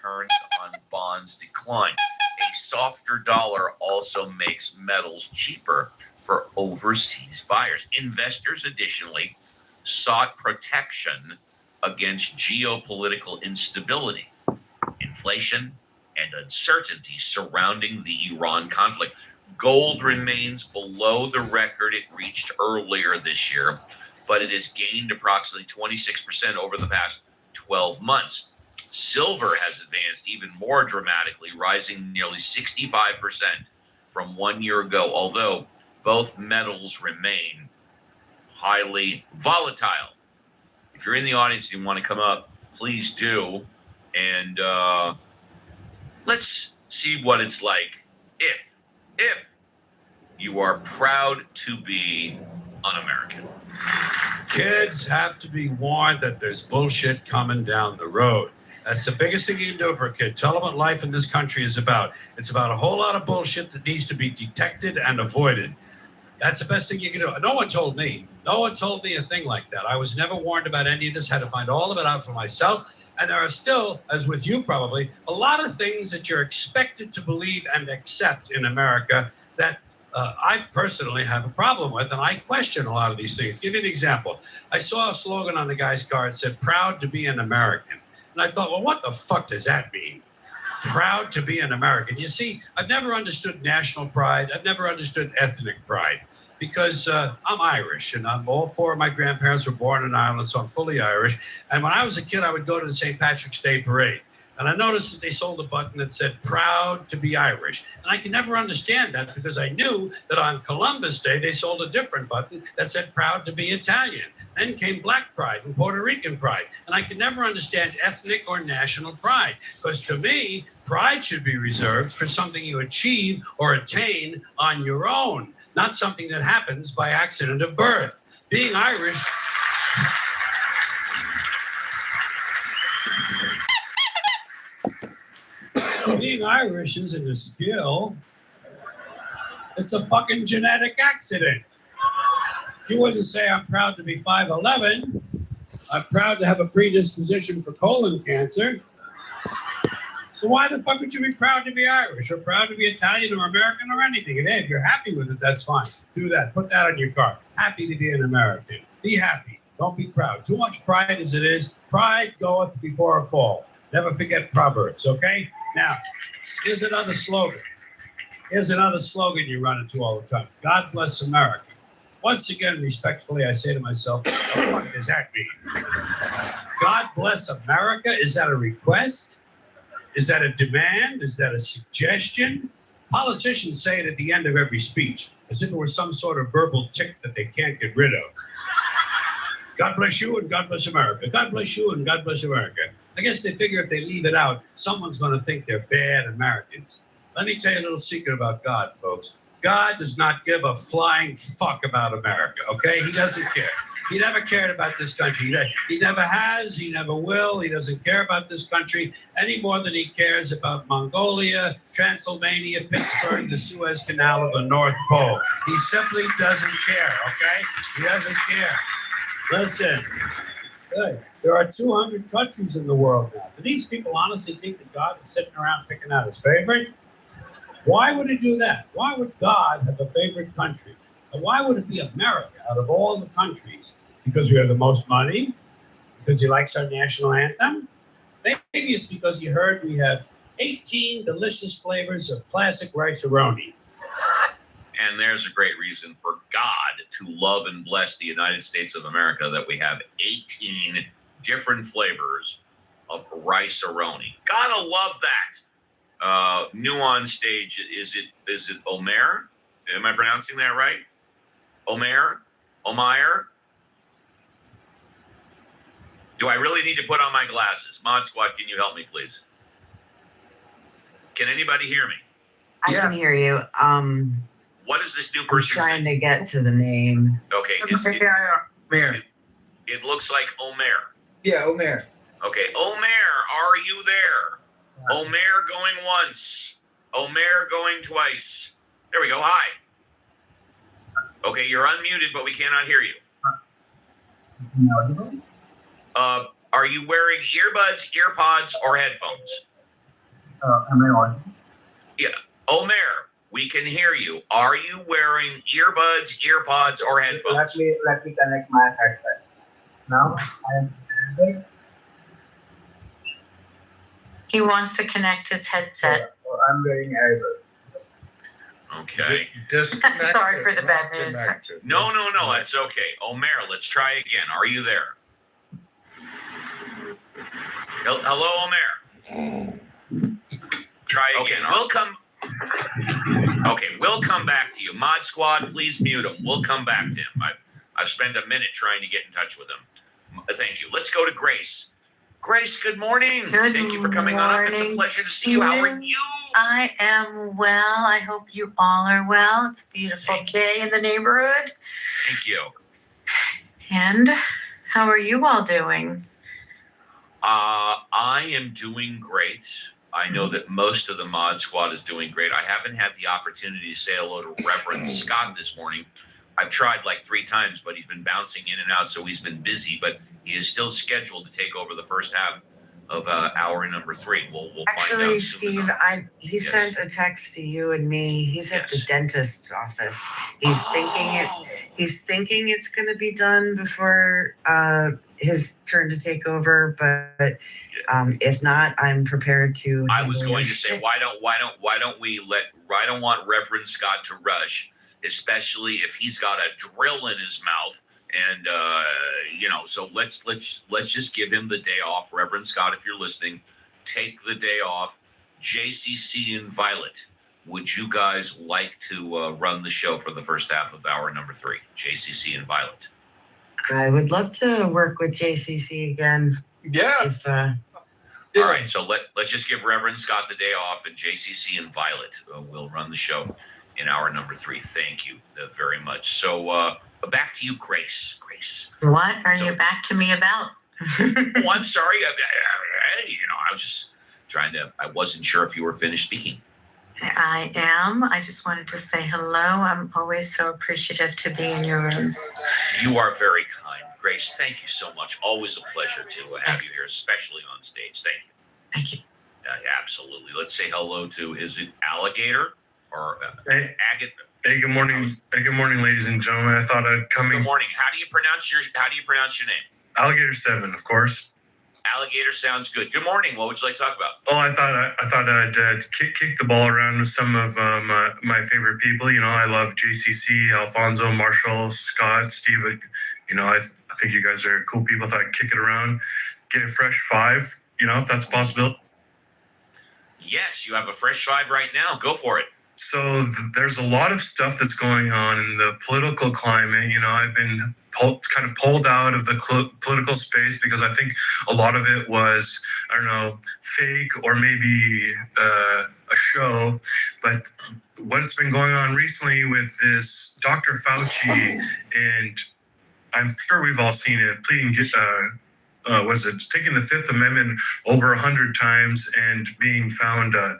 returns on bonds decline. A softer dollar also makes metals cheaper for overseas buyers. Investors additionally sought protection against geopolitical instability, inflation, and uncertainty surrounding the Iran conflict. Gold remains below the record it reached earlier this year, but it has gained approximately 26% over the past 12 months. Silver has advanced even more dramatically, rising nearly 65% from 1 year ago, although both metals remain highly volatile. If you're in the audience and you want to come up, please do. And let's see what it's like if you are proud to be un-American. Kids have to be warned that there's bullshit coming down the road. That's the biggest thing you can do for a kid. Tell them what life in this country is about. It's about a whole lot of bullshit that needs to be detected and avoided. That's the best thing you can do. No one told me. No one told me a thing like that. I was never warned about any of this. Had to find all of it out for myself. And there are still, as with you probably, a lot of things that you're expected to believe and accept in America that I personally have a problem with, and I question a lot of these things. Give you an example. I saw a slogan on the guy's car. It said, "Proud to be an American." And I thought, well, what the fuck does that mean? Proud to be an American. You see, I've never understood national pride. I've never understood ethnic pride because I'm Irish, and all four of my grandparents were born in Ireland, so I'm fully Irish. And when I was a kid, I would go to the St. Patrick's Day parade. And I noticed that they sold a button that said, "Proud to be Irish." And I could never understand that because I knew that on Columbus Day, they sold a different button that said, "Proud to be Italian." Then came Black pride and Puerto Rican pride. And I could never understand ethnic or national pride because to me, pride should be reserved for something you achieve or attain on your own, not something that happens by accident of birth. Being Irish... Being Irish isn't a skill. It's a fucking genetic accident. You wouldn't say, "I'm proud to be 5'11". I'm proud to have a predisposition for colon cancer. So why the fuck would you be proud to be Irish or proud to be Italian or American or anything? And hey, if you're happy with it, that's fine. Do that. Put that on your car. Happy to be an American. Be happy. Don't be proud. Too much pride as it is. Pride goeth before a fall. Never forget Proverbs, okay? Now, here's another slogan. Here's another slogan you run into all the time. God bless America. Once again, respectfully, I say to myself, what the fuck does that mean? God bless America? Is that a request? Is that a demand? Is that a suggestion? Politicians say it at the end of every speech, as if it were some sort of verbal tick that they can't get rid of. God bless you and God bless America. God bless you and God bless America. I guess they figure if they leave it out, someone's going to think they're bad Americans. Let me tell you a little secret about God, folks. God does not give a flying fuck about America, okay? He doesn't care. He never cared about this country. He never has. He never will. He doesn't care about this country any more than he cares about Mongolia, Transylvania, Pittsburgh, the Suez Canal, or the North Pole. He simply doesn't care, okay? He doesn't care. Listen, good. There are 200 countries in the world now. Do these people honestly think that God is sitting around picking out his favorites? Why would he do that? Why would God have a favorite country? And why would it be America out of all the countries? Because we have the most money? Because he likes our national anthem? Maybe it's because he heard we have 18 delicious flavors of classic rice-a-roni. And there's a great reason for God to love and bless the United States of America that we have 18 different flavors of rice-a-roni. Gotta love that. New on stage, is it Omer? Am I pronouncing that right? Omer? Do I really need to put on my glasses? Mod Squad, can you help me, please? Can anybody hear me? I can hear you. What is this new person trying to get to the name. Okay. It looks like Omer. Yeah, Omer. Okay. Omer, are you there? Omer going once. Omer going twice. There we go. Hi. Okay, you're unmuted, but we cannot hear you. Are you wearing earbuds, earpods, or headphones? Am I on? Yeah. Omer, we can hear you. Are you wearing earbuds, earpods, or headphones? Let me connect my headset. Now I am connected. He wants to connect his headset. I'm wearing earbuds. Okay. Disconnected. Sorry for the bad not news. connected. No, that's okay. Omer, let's try again. Are you there? Hello, Omer. Try again. We'll come back to you. Mod Squad, please mute him. We'll come back to him. I've spent a minute trying to get in touch with him. Thank you. Let's go to Grace. Grace, good morning. Thank you for coming on. It's a pleasure to see you. How are you? I am well. I hope you all are well. It's a beautiful day in the neighborhood. Thank you. And how are you all doing? I am doing great. I know that most of the Mod Squad is doing great. I haven't had the opportunity to say hello to Reverend Scott this morning. I've tried like 3 times, but he's been bouncing in and out, so he's been busy. But he is still scheduled to take over the first half of hour number 3. We'll find out Actually, soon Steve, enough. he Yes. sent a text to you and me. He's at the Yes. dentist's office. He's thinking it's going to be done before his turn to take over, but if not, I'm prepared to. I was going to say, shit. why don't I don't want Reverend Scott to rush, especially if he's got a drill in his mouth. And so let's just give him the day off. Reverend Scott, if you're listening, take the day off. JCC and Violet, would you guys like to run the show for the first half of hour number 3? JCC and Violet. I would love to work with JCC again. Yeah. If All right, so let's just give Reverend Scott the day off, and JCC and Violet will run the show in hour number 3. Thank you very much. So back to you, Grace. Grace. What are you back to me about? Oh, I'm sorry. I was just trying to. I wasn't sure if you were finished speaking. I am. I just wanted to say hello. I'm always so appreciative to be in your rooms. You are very kind, Grace. Thank you so much. Always a pleasure to have you here, especially on stage. Thank you. Thank you. Yeah, absolutely. Let's say hello to, is it Alligator or Agate? Hey, good morning. Hey, good morning, ladies and gentlemen. I thought I'd come Good in. morning. How do you pronounce your name? Alligator 7, of course. Alligator sounds good. Good morning. What would you like to talk about? Oh, I thought I'd kick the ball around with some of my favorite people. You know, I love JCC, Alfonso, Marshall, Scott, Steve. You know, I think you guys are cool people. I thought I'd kick it around, get a fresh 5. You know, if that's possible. Yes, you have a fresh 5 right now. Go for it. So there's a lot of stuff that's going on in the political climate. You know, I've been kind of pulled out of the political space because I think a lot of it was, I don't know, fake or maybe a show. But what's been going on recently with this Dr. Fauci, and I'm sure we've all seen it, pleading, taking the Fifth Amendment over 100 times and being found, I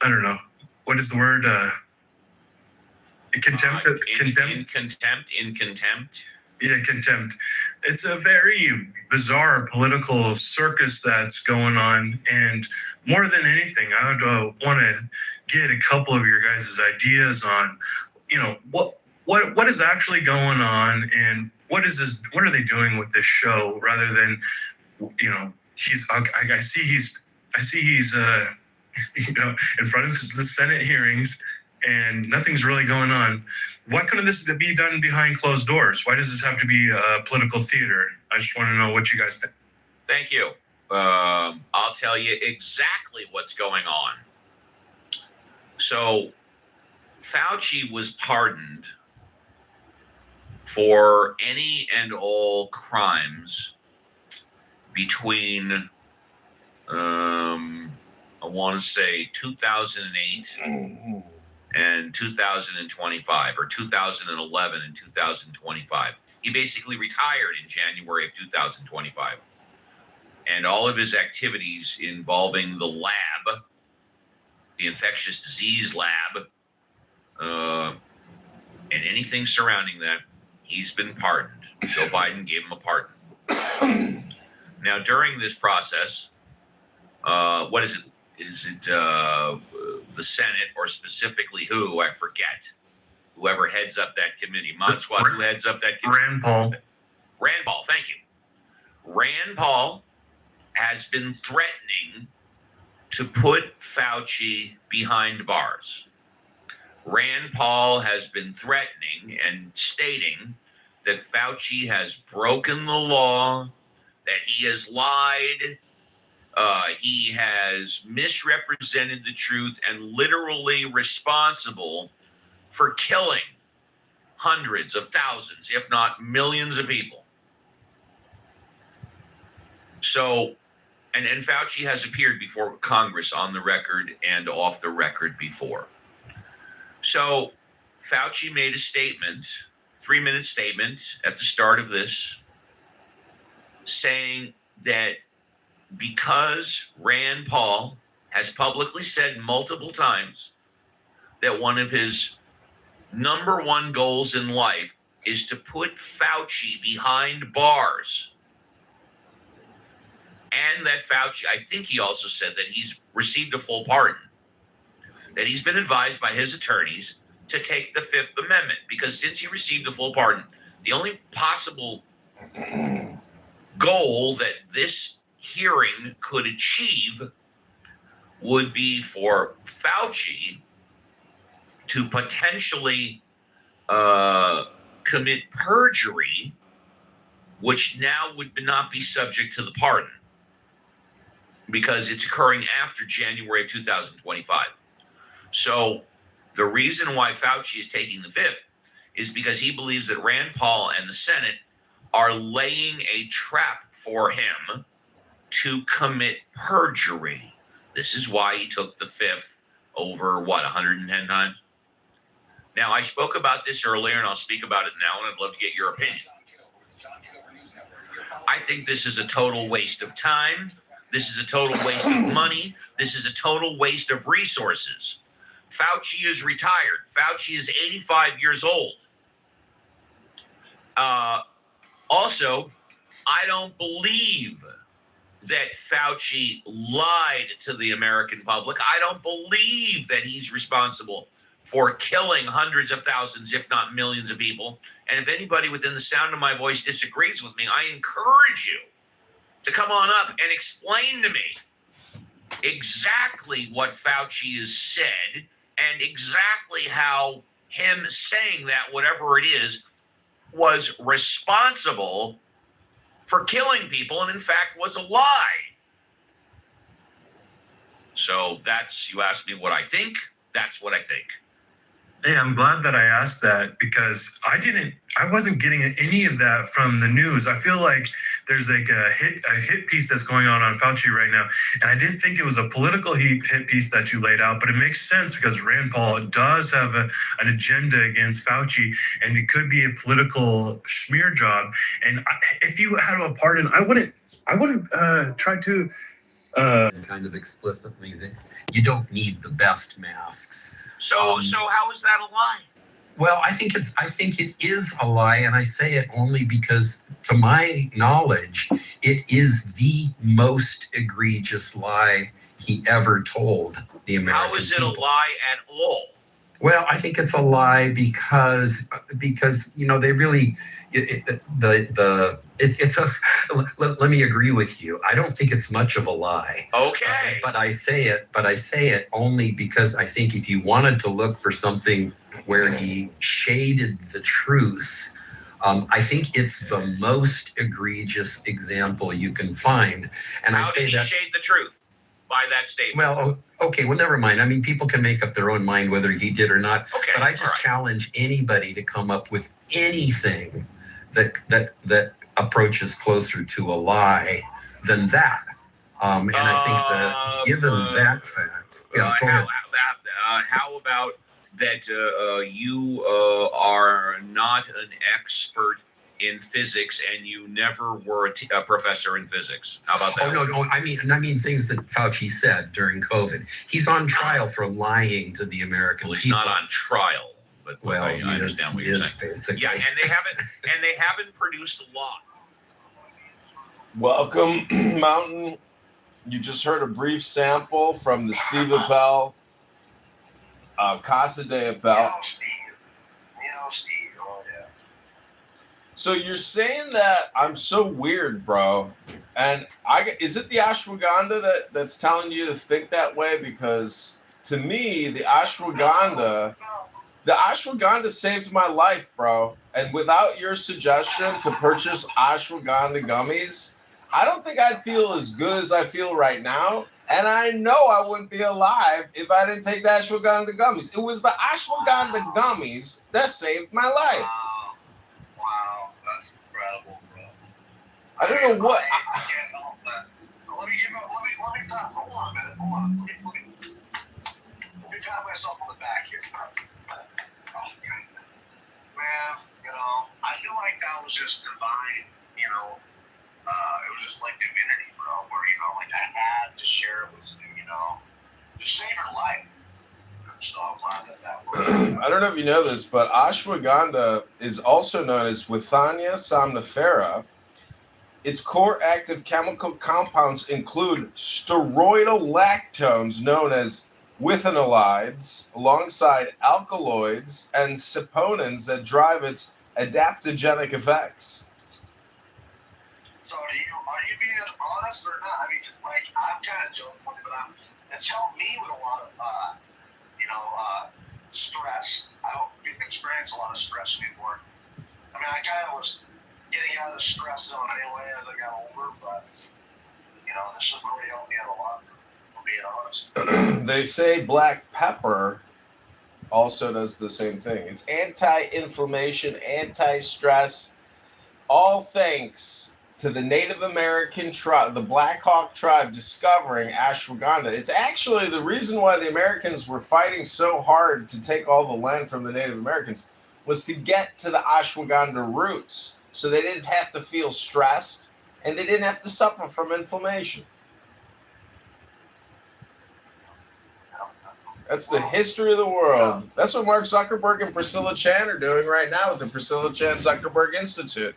don't know. What is the word? Contempt. In contempt. Yeah, contempt. It's a very bizarre political circus that's going on, and more than anything, I would want to get a couple of your guys' ideas on, you know, what is actually going on, and what are they doing with this show, rather than, you know, I see he's you know, in front of the Senate hearings, and nothing's really going on. Why couldn't this be done behind closed doors? Why does this have to be political theater? I just want to know what you guys think. Thank you. I'll tell you exactly what's going on. So, Fauci was pardoned for any and all crimes between I want to say 2008 and 2025, or 2011 and 2025. He basically retired in January of 2025. And all of his activities involving the lab, the infectious disease lab, and anything surrounding that, he's been pardoned. Joe Biden gave him a pardon. Now, during this process, what is it? the Senate, or specifically who? I forget. Whoever heads up that committee. Mod Squad, who heads up that committee? Rand Paul. Rand Paul, thank you. Rand Paul has been threatening to put Fauci behind bars. Rand Paul has been threatening and stating that Fauci has broken the law, that he has lied, he has misrepresented the truth, and literally responsible for killing hundreds of thousands, if not millions of people. So, and Fauci has appeared before Congress on the record and off the record before. So Fauci made a statement, 3-minute statement at the start of this, saying that because Rand Paul has publicly said multiple times that one of his number one goals in life is to put Fauci behind bars. And that Fauci, I think he also said that he's received a full pardon, that he's been advised by his attorneys to take the Fifth Amendment, because since he received a full pardon, the only possible goal that this hearing could achieve would be for Fauci to potentially commit perjury, which now would not be subject to the pardon because it's occurring after January of 2025. So the reason why Fauci is taking the Fifth is because he believes that Rand Paul and the Senate are laying a trap for him to commit perjury. This is why he took the Fifth over, 110 times? Now, I spoke about this earlier, and I'll speak about it now, and I'd love to get your opinion. I think this is a total waste of time. This is a total waste of money. This is a total waste of resources. Fauci is retired. Fauci is 85 years old. Also, I don't believe that Fauci lied to the American public. I don't believe that he's responsible for killing hundreds of thousands, if not millions of people. And if anybody within the sound of my voice disagrees with me, I encourage you to come on up and explain to me exactly what Fauci has said and exactly how him saying that, whatever it is, was responsible for killing people and in fact was a lie. So that's, you asked me what I think, that's what I think. Hey, I'm glad that I asked that because I wasn't getting any of that from the news. I feel like there's like a hit piece that's going on Fauci right now. And I didn't think it was a political hit piece that you laid out, but it makes sense because Rand Paul does have an agenda against Fauci, and it could be a political smear job. And if you had a pardon, I wouldn't try to kind of explicitly that you don't need the best masks. So how is that a lie? Well, I think it is a lie, and I say it only because, to my knowledge, it is the most egregious lie he ever told the American people. How is it a lie at all? Well, I think it's a lie because they really let me agree with you. I don't think it's much of a lie. Okay. But I say it only because I think if you wanted to look for something where he shaded the truth, I think it's the most egregious example you can find. And how did he shade the truth by that statement? Well, okay, well, never mind. I mean, people can make up their own mind whether he did or not. Okay, but I just challenge anybody to come up with anything that approaches closer to a lie than that. And I think that given that fact, how about that you are not an expert in physics and you never were a professor in physics? How about that? Oh, no. I mean things that Fauci said during COVID. He's on trial for lying to the American people. He's people. not on trial. But well, I understand what you're saying. Basically. Yeah, and they haven't produced a law. Welcome, Mountain. You just heard a brief sample from the Steve Appel, Casa de Appel. Steve. Steve. Oh, yeah. So you're saying that I'm so weird, bro, and is it the ashwagandha that's telling you to think that way? Because to me, the ashwagandha saved my life, bro. And without your suggestion to purchase ashwagandha gummies, I don't think I'd feel as good as I feel right now. And I know I wouldn't be alive if I didn't take the ashwagandha gummies. It was the ashwagandha gummies that saved my life. Wow, that's incredible, bro. I don't know what. I can't help that. Let me tap. Hold on a minute. Hold on. Let me tap myself on the back here. Man, I feel like that was just divine, it was just like divinity, bro, where, like I had to share it with you, to save your life. So I'm glad that worked. I don't know if you know this, but ashwagandha is also known as Withania somnifera. Its core active chemical compounds include steroidal lactones known as withanolides, alongside alkaloids and saponins that drive its adaptogenic effects. So are you being honest or not? I mean, just like I'm kind of joking, but it's helped me with a lot of stress. I don't experience a lot of stress anymore. I mean, I kind of was getting out of the stress zone anyway as I got older, but this has really helped me out a lot. Being honest. They say black pepper also does the same thing. It's anti-inflammation, anti-stress, all thanks to the Native American tribe, the Black Hawk tribe, discovering ashwagandha. It's actually the reason why the Americans were fighting so hard to take all the land from the Native Americans was to get to the ashwagandha roots, so they didn't have to feel stressed and they didn't have to suffer from inflammation. That's the history of the world. That's what Mark Zuckerberg and Priscilla Chan are doing right now with the Priscilla Chan Zuckerberg Institute.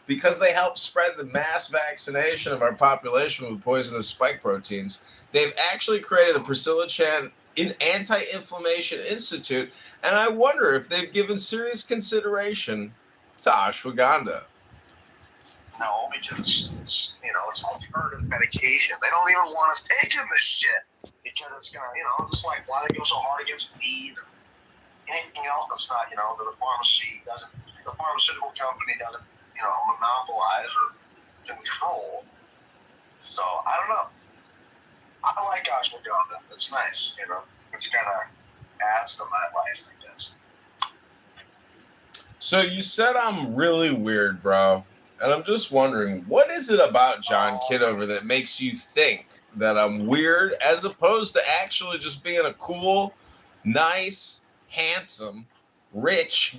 Because they help spread the mass vaccination of our population with poisonous spike proteins, they've actually created the Priscilla Chan Anti-Inflammation Institute, and I wonder if they've given serious consideration to ashwagandha. No, because it's alternative medication. They don't even want us taking this shit because it's gonna, just like why they go so hard against weed and anything else that's not, the pharmaceutical company doesn't, monopolize or control. So I don't know. I like ashwagandha. It's nice, It's kind of adds to my life, I guess. So you said I'm really weird, bro. And I'm just wondering, what is it about John Kitover that makes you think that I'm weird as opposed to actually just being a cool, nice, handsome, rich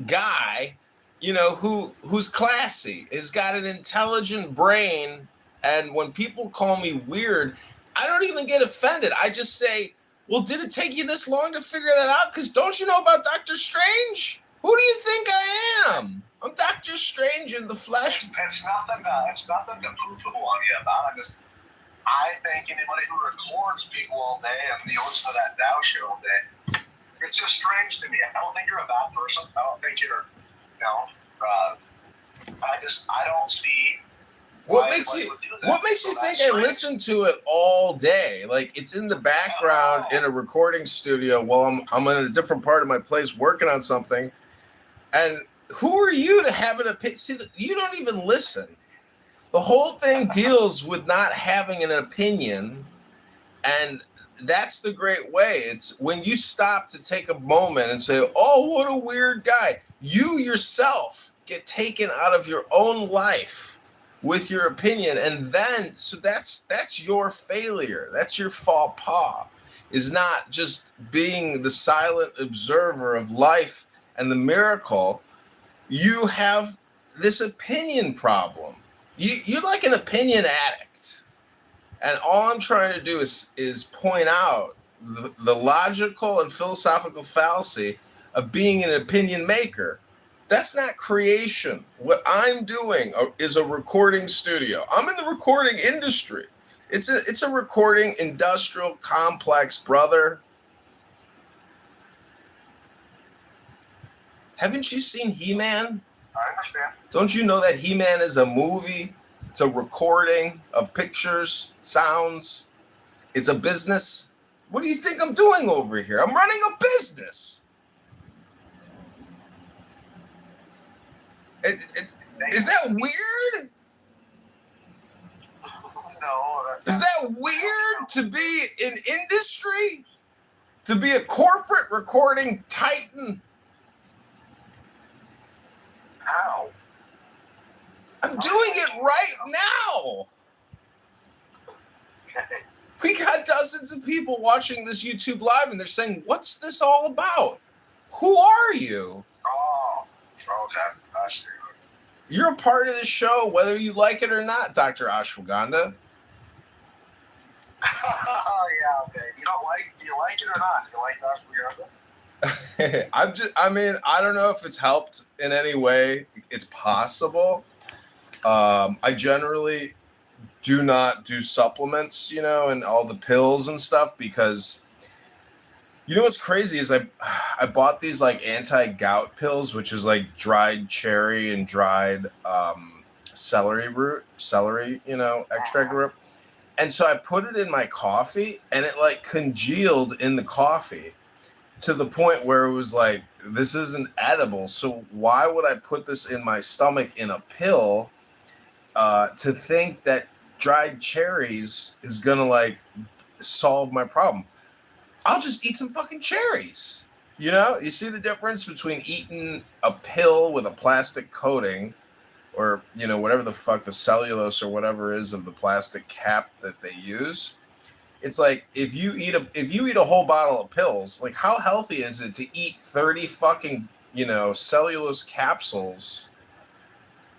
guy, who's classy, has got an intelligent brain. And when people call me weird, I don't even get offended. I just say, well, did it take you this long to figure that out? Because don't you know about Doctor Strange? Who do you think I am? I'm Doctor Strange in the flesh. It's nothing to poo-poo on you about. I think anybody who records people all day and listen to that Dow show all day, it's just strange to me. I don't think you're a bad person. I don't think you're, I don't see. What makes you think I listen to it all day? Like it's in the background in a recording studio while I'm in a different part of my place working on something. And who are you to have an opinion? See, you don't even listen. The whole thing deals with not having an opinion, and that's the great way. It's when you stop to take a moment and say, oh, what a weird guy. You yourself get taken out of your own life with your opinion, and then so that's your failure. That's your faux pas, is not just being the silent observer of life and the miracle. You have this opinion problem. You're like an opinion addict. And all I'm trying to do is point out the logical and philosophical fallacy of being an opinion maker. That's not creation. What I'm doing is a recording studio. I'm in the recording industry. It's a recording industrial complex, brother. Haven't you seen He-Man? I understand. Don't you know that He-Man is a movie? It's a recording of pictures, sounds. It's a business. What do you think I'm doing over here? I'm running a business. Is that weird? No. Is that weird to be in industry? To be a corporate recording titan? How? I'm doing it right now. We got dozens of people watching this YouTube live and they're saying, what's this all about? Who are you? Oh, okay. I see. You're a part of the show, whether you like it or not, Dr. Ashwagandha. Oh, yeah, okay. Do you like it or not? Do you like Dr. Yoga? I don't know if it's helped in any way. It's possible. I generally do not do supplements, and all the pills and stuff because what's crazy is I bought these like anti-gout pills, which is like dried cherry and dried celery extract root. And so I put it in my coffee and it like congealed in the coffee to the point where it was like, this isn't edible. So why would I put this in my stomach in a pill to think that dried cherries is going to like solve my problem? I'll just eat some fucking cherries. You see the difference between eating a pill with a plastic coating or, whatever the fuck the cellulose or whatever is of the plastic cap that they use. It's like if you eat a whole bottle of pills, like how healthy is it to eat 30 fucking, cellulose capsules?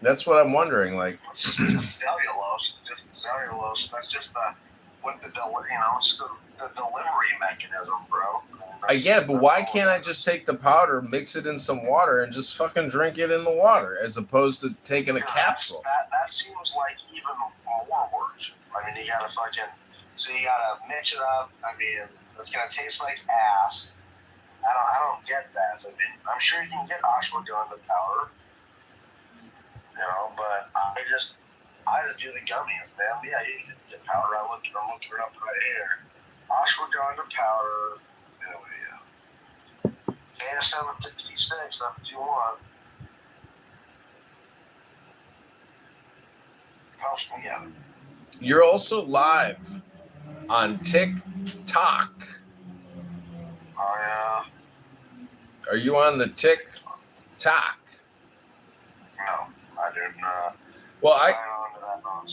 That's what I'm wondering. Like Cellulose. That's just it's the delivery mechanism, bro. I get it, but why can't I just take the powder, mix it in some water, and just fucking drink it in the water as opposed to taking a capsule? That seems like even more work. You gotta mix it up. It's gonna taste like ass. I don't get that. I'm sure you can get ashwagandha powder, but I just do the gummies, man. Yeah, you can get powder. I'm looking it up right here. Ashwagandha powder. KS756, that's what you want. Yeah. You're also live on TikTok. Oh, yeah. Are you on the TikTok? No, I didn't. Well,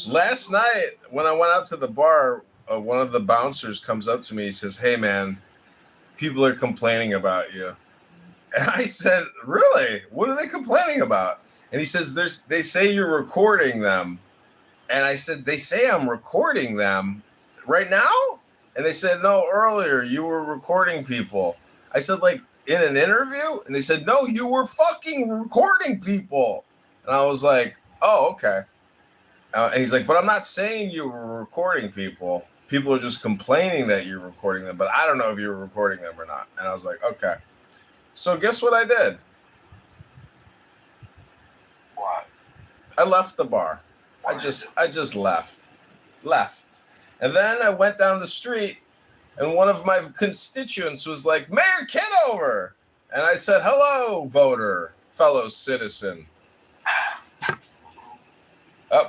last night when I went out to the bar, one of the bouncers comes up to me. He says, "Hey, man, people are complaining about you." And I said, "Really? What are they complaining about?" And he says, "They say you're recording them." And I said, "They say I'm recording them right now?" And they said, "No, earlier you were recording people." I said, "Like in an interview?" And they said, "No, you were fucking recording people." And I was like, "Oh, okay." And he's like, "But I'm not saying you were recording people. People are just complaining that you're recording them, but I don't know if you were recording them or not." And I was like, "Okay." So guess what I did? What? I left the bar. I just left. And then I went down the street and one of my constituents was like, "Mayor Kitover." And I said, "Hello, voter, fellow citizen."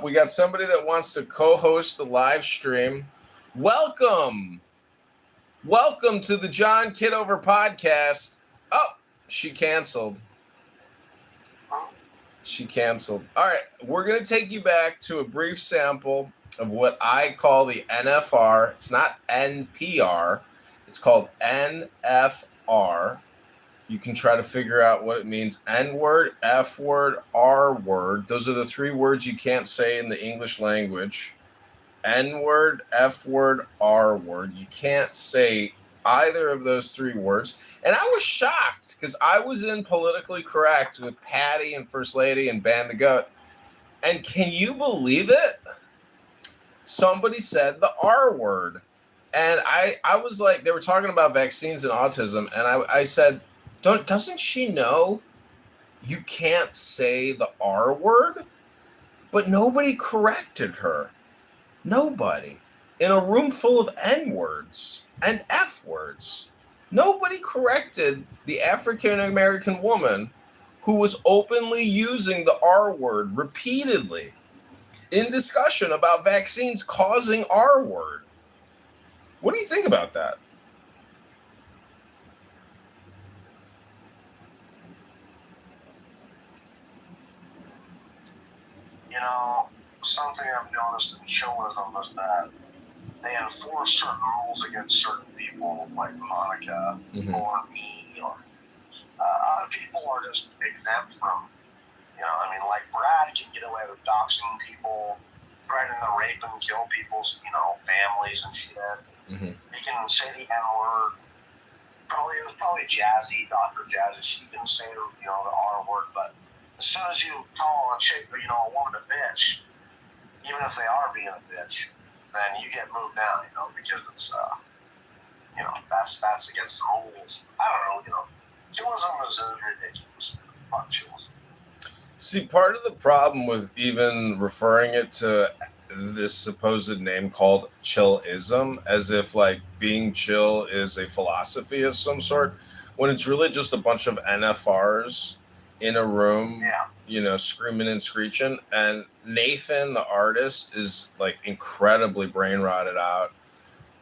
We got somebody that wants to co-host the live stream. Welcome to the John Kitover podcast. Oh, she canceled. All right, we're going to take you back to a brief sample of what I call the NFR. It's not NPR. It's called NFR. You can try to figure out what it means. N-word, F-word, R-word. Those are the three words you can't say in the English language. N-word, F-word, R-word. You can't say either of those three words. And I was shocked because I was in Politically Correct with Patty and First Lady and Ban the Goat. And can you believe it? somebody said the R word. And I was like, they were talking about vaccines and autism, and I said, doesn't she know you can't say the R word? But nobody corrected her. Nobody. In a room full of N words and F words. Nobody corrected the African American woman who was openly using the R word repeatedly in discussion about vaccines causing R word. What do you think about that? You know, something I've noticed in chillism is that they enforce certain rules against certain people, like Monica or me, or other people are just exempt from. I mean, like Brad can get away with doxing people, threatening to rape and kill people's, families and shit. He can say the N word. It was probably Jazzy, Dr. Jazzy. She can say, the R word, but as soon as you call a chick, a woman a bitch, even if they are being a bitch, then you get moved down, because it's, that's against the rules. I don't know, chillism is ridiculous. Fuck chillism. See, part of the problem with even referring it to this supposed name called chillism, as if like being chill is a philosophy of some sort, when it's really just a bunch of NFRs in a room, screaming and screeching. And Nathan, the artist, is like incredibly brain rotted out.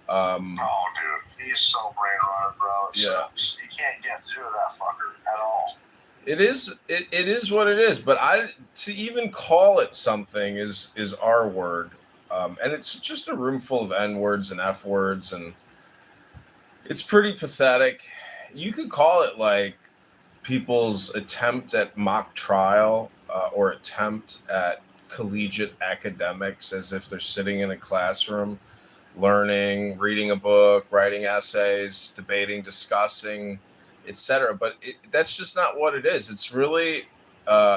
Oh, dude, he's so brain rotted, bro. Yeah. You can't get through that fucker at all. It is what it is, but to even call it something is R word, and it's just a room full of N words and F words, and it's pretty pathetic. You could call it like people's attempt at mock trial or attempt at collegiate academics, as if they're sitting in a classroom, learning, reading a book, writing essays, debating, discussing, etc. But that's just not what it is. It's really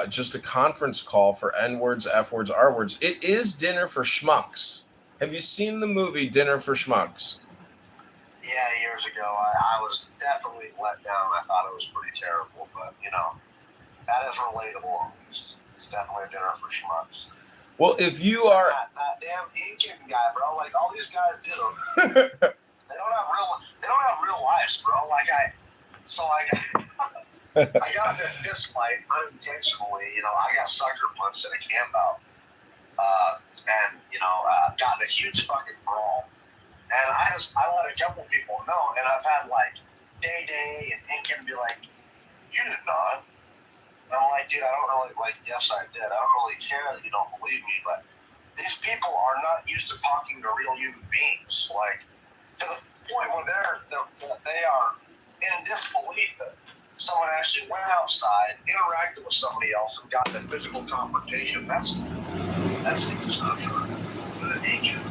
just a conference call for N words, F words, R words. It is Dinner for Schmucks. Have you seen the movie Dinner for Schmucks? Yeah, years ago, I was definitely let down. I thought it was pretty terrible, but that is relatable. At least it's definitely a Dinner for Schmucks. Well, if you are that damn Asian guy, bro, like all these guys do, they don't have real lives, bro. I got in a fist fight unintentionally. I got sucker punched in a camp out, and got in a huge fucking brawl. And I let a couple people know, and I've had like Day and Incan be like, "You did not." And I'm like, dude, I don't really yes, I did. I don't really care that you don't believe me, but these people are not used to talking to real human beings. Like to the point where they are in disbelief that someone actually went outside, interacted with somebody else, and got in a physical confrontation. That's just not true. But an agent,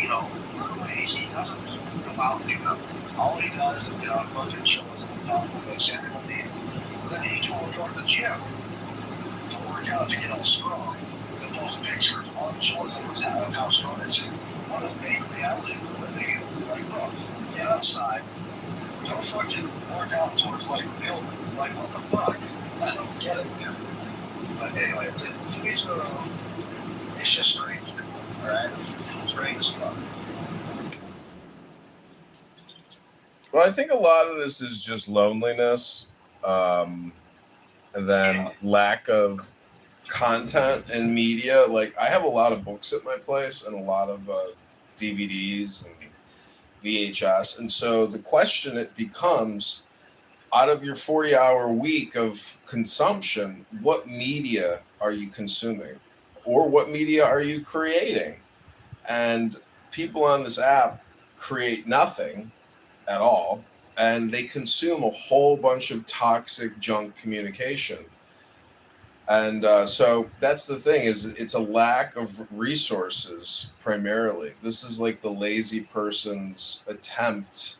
literally he doesn't come out and do nothing. All he does is fucking chill and talk with Samuel Dean. Then agent will go to the gym to work out to get all strong. And post pictures on shorts of how strong it's. What a fake reality we're living in. Like, bro, get outside. Go fucking work out towards building. Like, what the fuck? I don't get it, man. But anyway, it's just strange. Alright? It's strange as fuck. Well, I think a lot of this is just loneliness, and then lack of content and media. Like, I have a lot of books at my place and a lot of DVDs and VHS. And so the question it becomes, out of your 40-hour week of consumption, what media are you consuming? Or what media are you creating? And people on this app create nothing at all, and they consume a whole bunch of toxic junk communication. And so that's the thing, is it's a lack of resources primarily. This is like the lazy person's attempt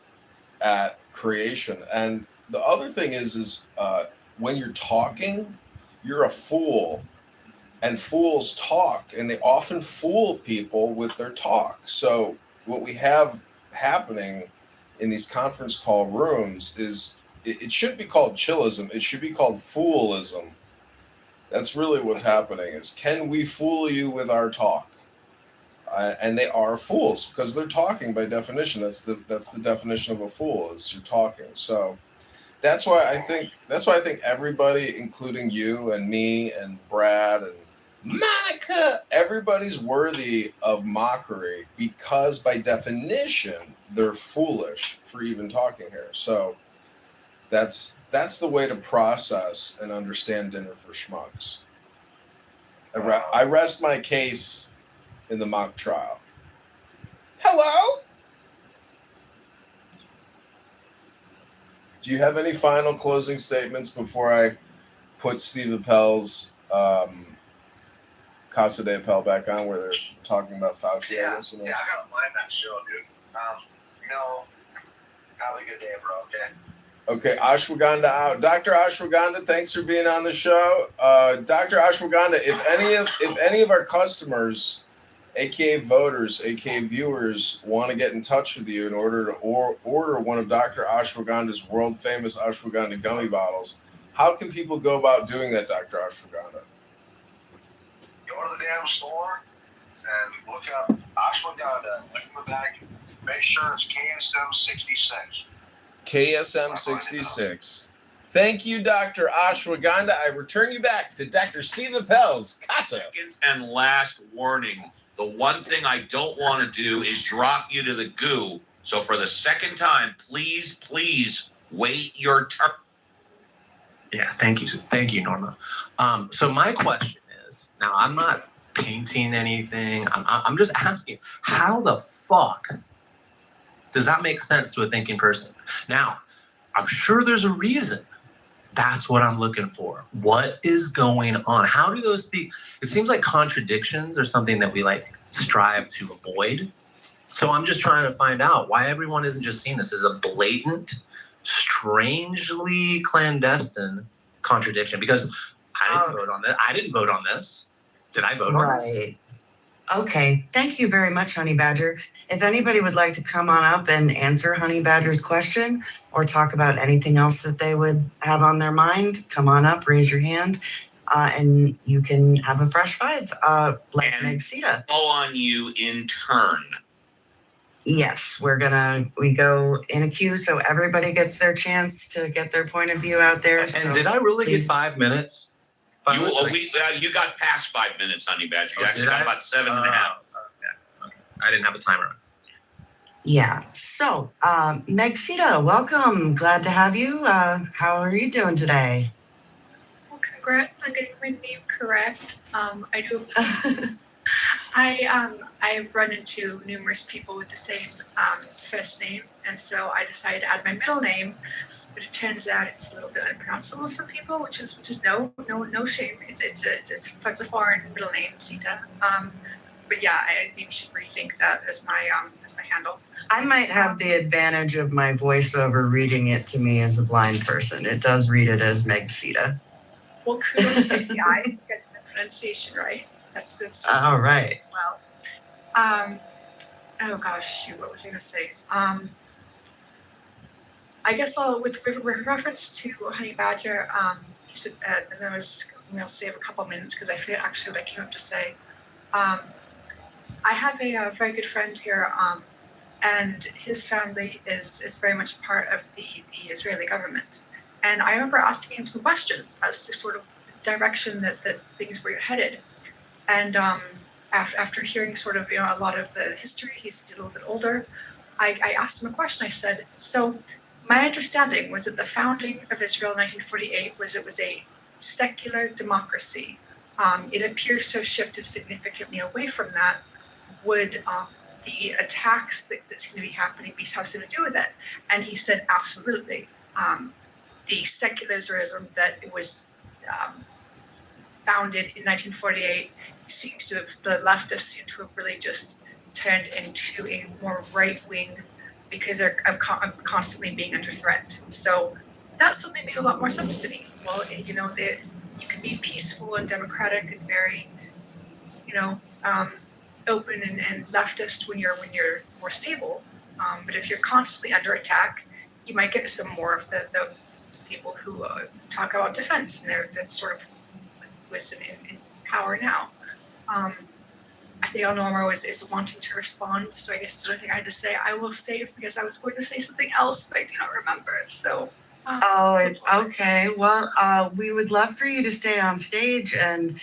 at creation. And the other thing is when you're talking, you're a fool. And fools talk, and they often fool people with their talk. So what we have happening in these conference call rooms is it should be called chillism. It should be called foolism. That's really what's happening is, can we fool you with our talk? And they are fools because they're talking by definition. That's the definition of a fool, is you're talking. So that's why I think everybody, including you and me and Brad and Monica, everybody's worthy of mockery because by definition they're foolish for even talking here. So that's the way to process and understand Dinner for Schmucks. I rest my case in the mock trial. Hello? Do you have any final closing statements before I put Steve Appel's Casa de Appel back on, where they're talking about Fauci? Yeah, I gotta find that show, dude. Have a good day, bro. Okay. Okay, Ashwagandha out. Dr. Ashwagandha, thanks for being on the show. Dr. Ashwagandha, if any of our customers, aka voters, aka viewers, want to get in touch with you in order to order one of Dr. Ashwagandha's world famous ashwagandha gummy bottles, how can people go about doing that, Dr. Ashwagandha? Go to the damn store and look up ashwagandha. Look in the back. Make sure it's KSM 66. KSM 66. Thank you, Dr. Ashwagandha. I return you back to Dr. Steve Appel's Casa. Second and last warning. The one thing I don't want to do is drop you to the goo. So for the second time, please wait your turn. Yeah, thank you, Norma. So my question is, now I'm not painting anything. I'm just asking, how the fuck does that make sense to a thinking person? Now, I'm sure there's a reason. That's what I'm looking for. What is going on? How do those be? It seems like contradictions are something that we like strive to avoid. So I'm just trying to find out why everyone isn't just seeing this as a blatant, strangely clandestine contradiction. Because I didn't vote on this. I didn't vote on this. Did I vote on this? Right. Okay. Thank you very much, Honey Badger. If anybody would like to come on up and answer Honey Badger's question or talk about anything else that they would have on their mind, come on up, raise your hand, and you can have a fresh five. Like Meg Sita. All on you in turn. Yes, we go in a queue so everybody gets their chance to get their point of view out there. And did I really get 5 minutes? You got past 5 minutes, Honey Badger. You actually got about 7.5. Okay. I didn't have a timer on. Yeah. So, Meg Sita, welcome. Glad to have you. How are you doing today? Well, congrats on getting my name correct. I do. I've run into numerous people with the same first name, and so I decided to add my middle name. But it turns out it's a little bit unpronounceable to some people, which is no shame. It's a foreign middle name, Sita. But yeah, I maybe should rethink that as my handle. I might have the advantage of my voiceover reading it to me as a blind person. It does read it as Meg Sita. Well, kudos to the I get the pronunciation right. That's good stuff. All right. As well. Oh gosh, shoot, what was I going to say? I guess with reference to Honey Badger, you said, and then I'll save a couple minutes because I forget actually what I came up to say. I have a very good friend here, and his family is very much part of the Israeli government. And I remember asking him some questions as to sort of the direction that things were headed. And after hearing sort of a lot of the history, he's a little bit older. I asked him a question. I said, so my understanding was that the founding of Israel in 1948 was a secular democracy. It appears to have shifted significantly away from that. Would the attacks that seem to be happening be something to do with it? And he said, absolutely. The secularism that was founded in 1948 seems to have, the leftists seem to have really just turned into a more right-wing because they're constantly being under threat. So that suddenly made a lot more sense to me. Well, you can be peaceful and democratic and very open and leftist when you're more stable. But if you're constantly under attack, you might get some more of the people who talk about defense, and that's sort of what's in power now. I think Norma is wanting to respond, so I guess there's nothing I had to say. I will save because I was going to say something else, but I do not remember. So. Okay. Well, we would love for you to stay on stage, and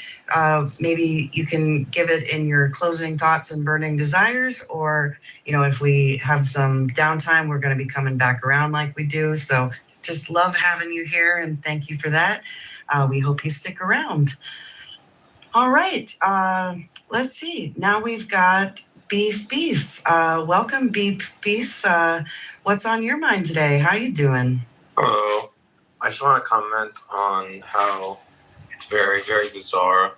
maybe you can give it in your closing thoughts and burning desires, or if we have some downtime, we're going to be coming back around like we do. So just love having you here, and thank you for that. We hope you stick around. All right. Let's see. Now we've got Beef. Welcome, Beef. What's on your mind today? How you doing? Hello. I just want to comment on how it's very, very bizarre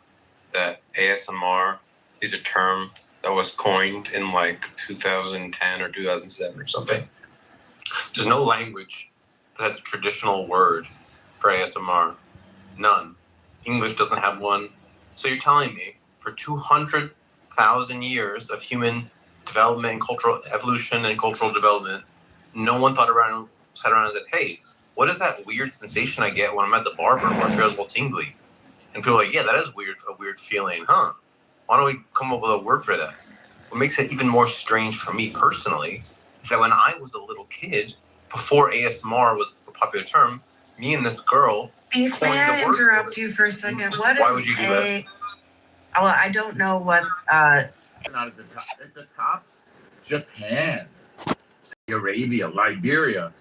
that ASMR is a term that was coined in like 2010 or 2007 or something. There's no language that has a traditional word for ASMR. None. English doesn't have one. So you're telling me for 200,000 years of human development and cultural evolution and cultural development, no one sat around and said, hey, what is that weird sensation I get when I'm at the barber where it feels a little tingly? And people are like, yeah, that is a weird feeling, huh? Why don't we come up with a word for that? What makes it even more strange for me personally is that when I was a little kid, before ASMR was a popular term, me and this girl Beef, may I interrupt you for a second? Why would you do that? Well, I don't know what. Not at the top. At the top, Japan, Saudi Arabia, Liberia,